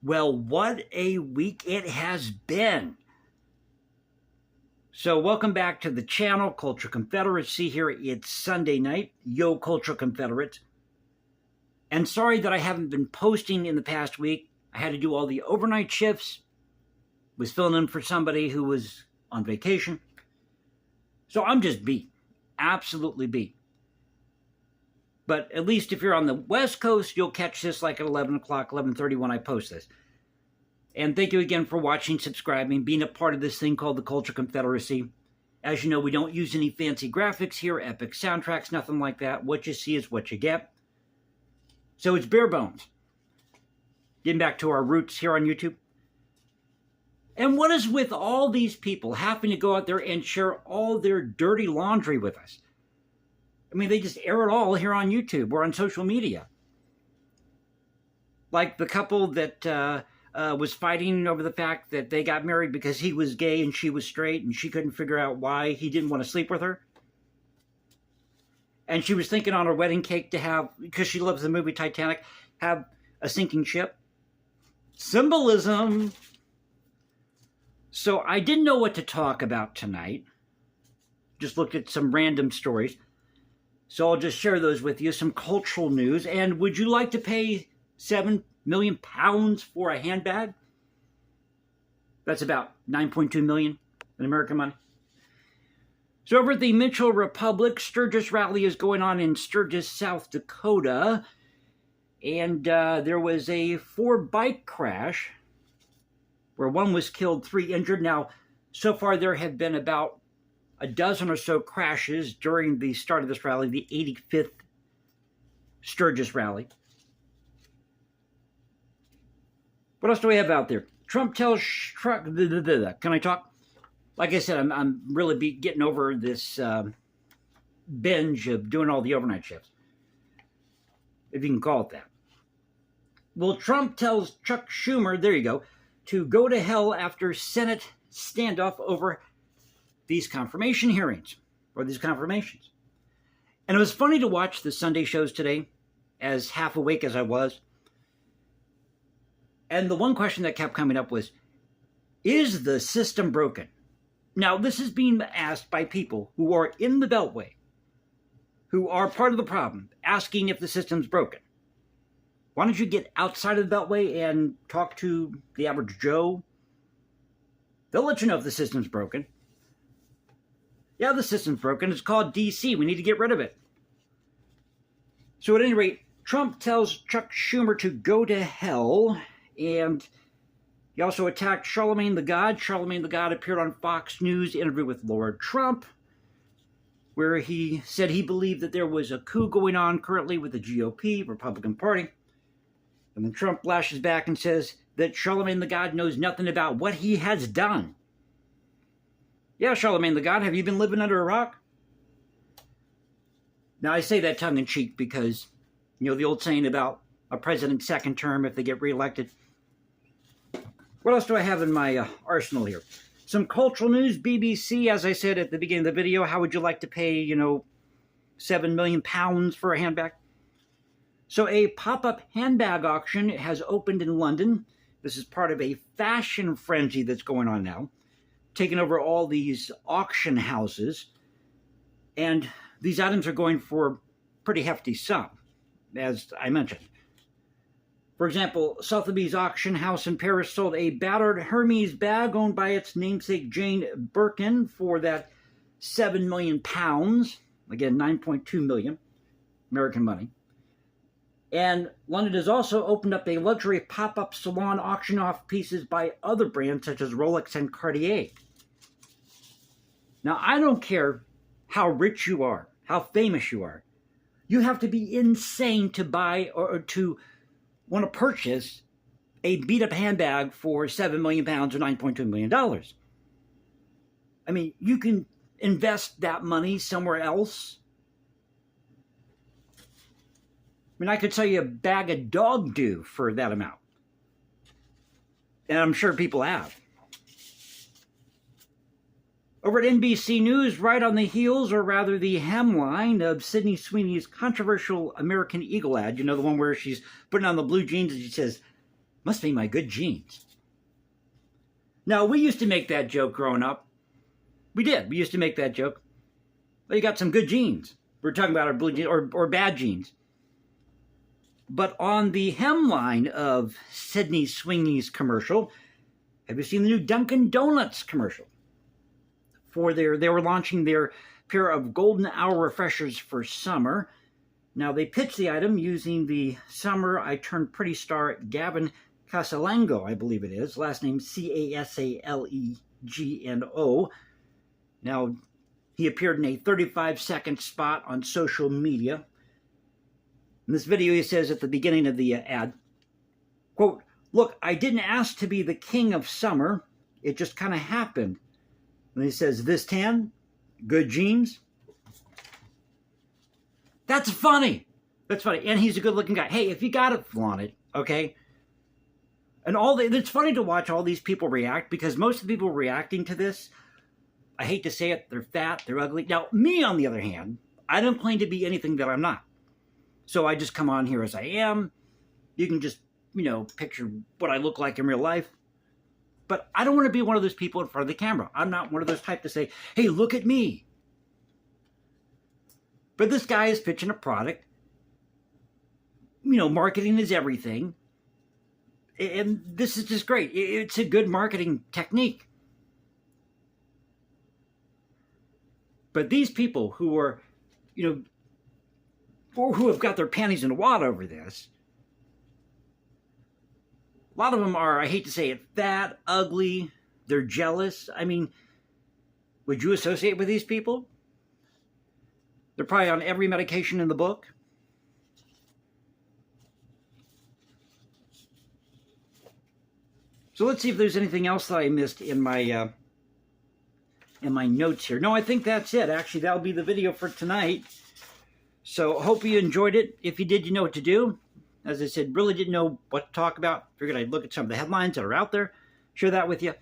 Well, what a week it has been. So welcome back to the channel, Culture Confederacy here. It's Sunday night. Yo, Culture Confederates. And sorry that I haven't been posting in the past week. I had to do all the overnight shifts. Was filling in for somebody who was on vacation. So I'm just beat. Absolutely beat. But at least if you're on the West Coast, you'll catch this like at 11 o'clock, 11:30 when I post this. And thank you again for watching, subscribing, being a part of this thing called the Culture Confederacy. As you know, we don't use any fancy graphics here, epic soundtracks, nothing like that. What you see is what you get. So it's bare bones. Getting back to our roots here on YouTube. And what is with all these people having to go out there and share all their dirty laundry with us? I mean, they just air it all here on YouTube or on social media. Like the couple that was fighting over the fact that they got married because he was gay and she was straight, and she couldn't figure out why he didn't want to sleep with her. And she was thinking on her wedding cake to have, because she loves the movie Titanic, have a sinking ship. Symbolism. So I didn't know what to talk about tonight. Just looked at some random stories. So I'll just share those with you, some cultural news. And would you like to pay £7 million for a handbag? That's about 9.2 million in American money. So over at the Mitchell Republic, Sturgis rally is going on in Sturgis, South Dakota. And there was a 4-bike crash where 1 was killed, 3 injured. Now, so far there have been about a dozen or so crashes during the start of this rally, the 85th Sturgis rally. What else do we have out there? Trump tells truck. Can I talk? Like I said, I'm really getting over this binge of doing all the overnight shifts, if you can call it that. Well, Trump tells Chuck Schumer, there you go to hell after Senate standoff over these confirmation hearings, or these confirmations. And it was funny to watch the Sunday shows today, as half awake as I was. And the one question that kept coming up was, is the system broken? Now, this is being asked by people who are in the Beltway, who are part of the problem, asking if the system's broken. Why don't you get outside of the Beltway and talk to the average Joe? They'll let you know if the system's broken. Yeah, the system's broken. It's called DC. We need to get rid of it. So at any rate, Trump tells Chuck Schumer to go to hell, and he also attacked Charlemagne the God. Charlemagne the God appeared on Fox News interview with Lord Trump, where he said he believed that there was a coup going on currently with the GOP, Republican Party. And then Trump lashes back and says that Charlemagne the God knows nothing about what he has done. Yeah, Charlemagne the God, have you been living under a rock? Now, I say that tongue-in-cheek because, you know, the old saying about a president's second term if they get reelected. What else do I have in my arsenal here? Some cultural news. BBC, as I said at the beginning of the video, how would you like to pay, £7 million for a handbag? So a pop-up handbag auction has opened in London. This is part of a fashion frenzy that's going on now, taking over all these auction houses. And these items are going for pretty hefty sum, as I mentioned. For example, Sotheby's auction house in Paris sold a battered Hermes bag owned by its namesake Jane Birkin for that £7 million. Again, 9.2 million American money. And London has also opened up a luxury pop-up salon auction off pieces by other brands such as Rolex and Cartier. Now, I don't care how rich you are, how famous you are. You have to be insane to buy or to want to purchase a beat-up handbag for £7 million or $9.2 million. I mean, you can invest that money somewhere else. I mean, I could sell you a bag of dog do for that amount. And I'm sure people have. Over at NBC News, right on the heels, or rather the hemline, of Sydney Sweeney's controversial American Eagle ad. You know, the one where she's putting on the blue jeans and she says, Must be my good genes. Now, we used to make that joke growing up. We did. We used to make that joke. Well, you got some good genes. We're talking about our blue genes or bad genes. But on the hemline of Sydney Sweeney's commercial, have you seen the new Dunkin' Donuts commercial? They were launching their pair of golden hour refreshers for summer. Now, they pitched the item using the Summer I Turned Pretty star Gavin Casalegno, I believe it is. Last name Casalegno. Now, he appeared in a 35-second spot on social media. In this video, he says at the beginning of the ad, quote, "Look, I didn't ask to be the king of summer. It just kind of happened." And he says, "This tan, good genes." That's funny. That's funny. And he's a good-looking guy. Hey, if you got it, flaunt it, okay? And it's funny to watch all these people react, because most of the people reacting to this, I hate to say it, they're fat, they're ugly. Now, me, on the other hand, I don't claim to be anything that I'm not. So I just come on here as I am. You can just, picture what I look like in real life. But I don't want to be one of those people in front of the camera. I'm not one of those type to say, hey, look at me. But this guy is pitching a product. Marketing is everything. And this is just great. It's a good marketing technique. But these people who are, or who have got their panties in a wad over this, a lot of them are, I hate to say it, fat, ugly, they're jealous. I mean, would you associate with these people? They're probably on every medication in the book. So let's see if there's anything else that I missed in my notes here. No, I think that's it. Actually, that'll be the video for tonight. So hope you enjoyed it. If you did, you know what to do. As I said, really didn't know what to talk about. Figured I'd look at some of the headlines that are out there, share that with you.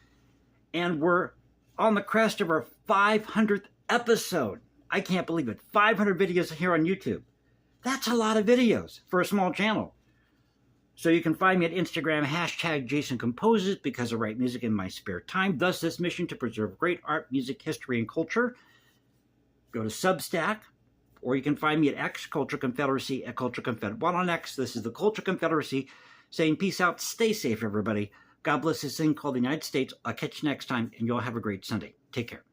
And we're on the crest of our 500th episode. I can't believe it. 500 videos here on YouTube. That's a lot of videos for a small channel. So you can find me at Instagram, #JasonComposes, because I write music in my spare time. Thus, this mission to preserve great art, music, history, and culture. Go to Substack, or you can find me at X, Culture Confederacy, at Culture Confederate. While on X, this is the Culture Confederacy, saying peace out, stay safe, everybody. God bless this thing called the United States. I'll catch you next time, and you'll have a great Sunday. Take care.